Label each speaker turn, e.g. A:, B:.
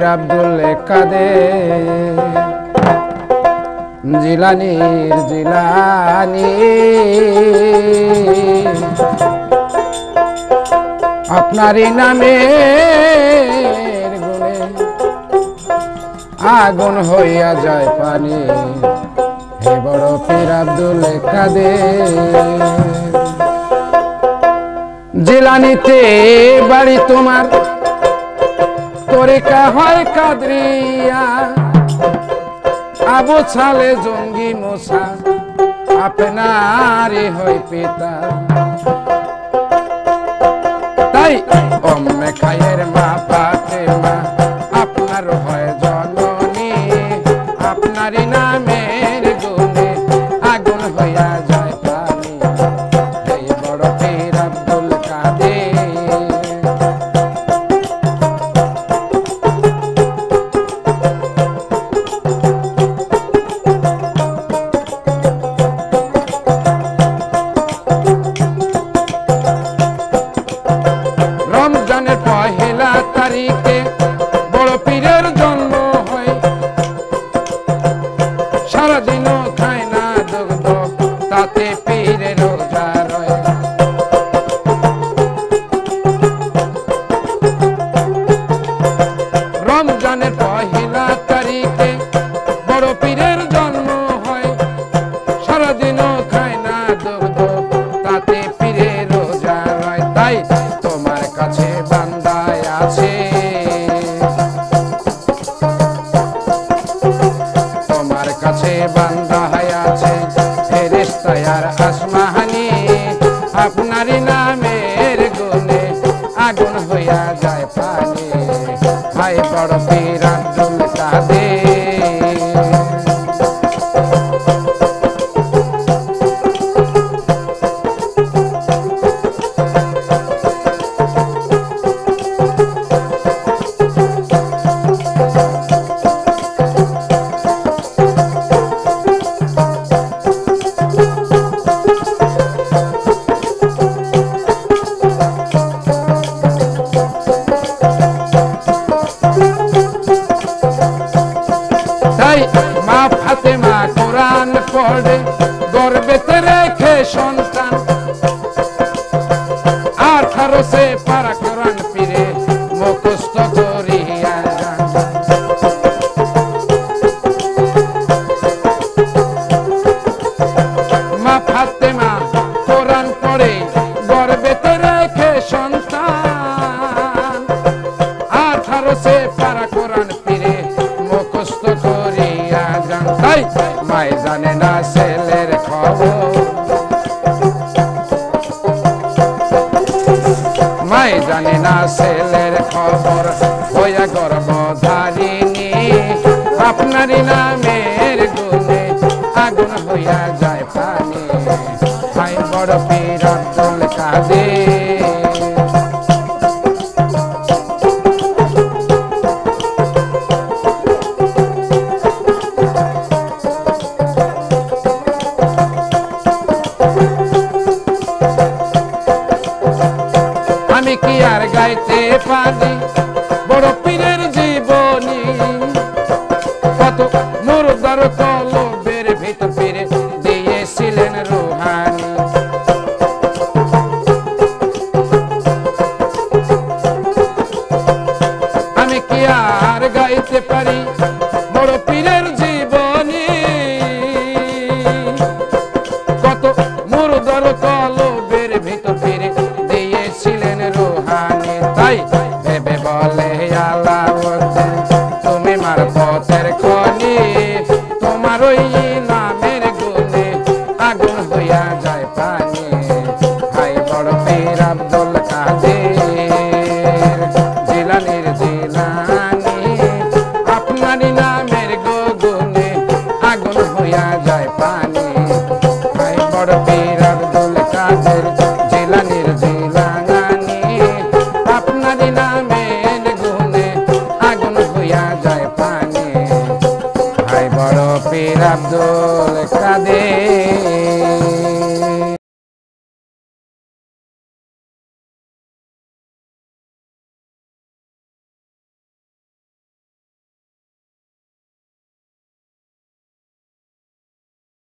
A: পীর আব্দুল কাদের জিলানীর জিলানী আপনারই নামের গুণে আগুন হইয়া যায় পানি হে বড় পীর আব্দুল কাদের জিলানীতে বাড়ি তোমার তরিকা হয় কাদরিয়া আবু ছালে জঙ্গি মোসা আপনারই হয় পিতা তাই ওম্মে খায়ের মা ফাতেমা আপনার হয় জননী আপনারই নামের গুণে আগুন হইয়া যায় পানি এই বড় পীর আব্দুল কাদের রমজানের পহেলা তারিখে বড় পীরের জন্ম হয় সারাদিনও খায় না দুগ্ধ তাতে পীরের রোজা রয় রমজানের পহেলা তারিখে বড় পীরের জন্ম হয় সারাদিনও খায় না দুগ্ধ তাতে পীরের রোজা রয় তাই তোমার কাছে বান্দায় আছে তোমার কাছে বান্দায় আছে ফেরেশতা আর আসমানি আপনারই নামের গুণে আগুন হইয়া যায় পানি ভাই বড় পীর আব্দুল কাদের মা ফাতেমা কোরআন পড়ে গর্বেতে রেখে সন্তান 18 পারা কোরআন পীরে মুখস্থ করিয়া যান মা ফাতেমা কোরআন পড়ে গর্বেতে রেখে সন্তান 18 পারা কোরআন পীরে মুখস্থ করিয়া যান তাই মাই জানে না ছেলের খবর মাই জানে না ছেলের খবর হইয়া গর্ভধারিণী আপনারই নামের গুণে আগুন হইয়া যায় পানি ভাই বড় পীর আব্দুল কাদের আমি কি আর গাইতে পারি বড় পীরের জীবনী কত মুর্দার কলবের ভিতর পীরে দিয়েছিলেন রুহানি আমি কি আর গাইতে পারি বড় পীরের জীবনী কত মুর্দার কলবের ভিতর পীরে দিয়েছিলেন রুহানি তাই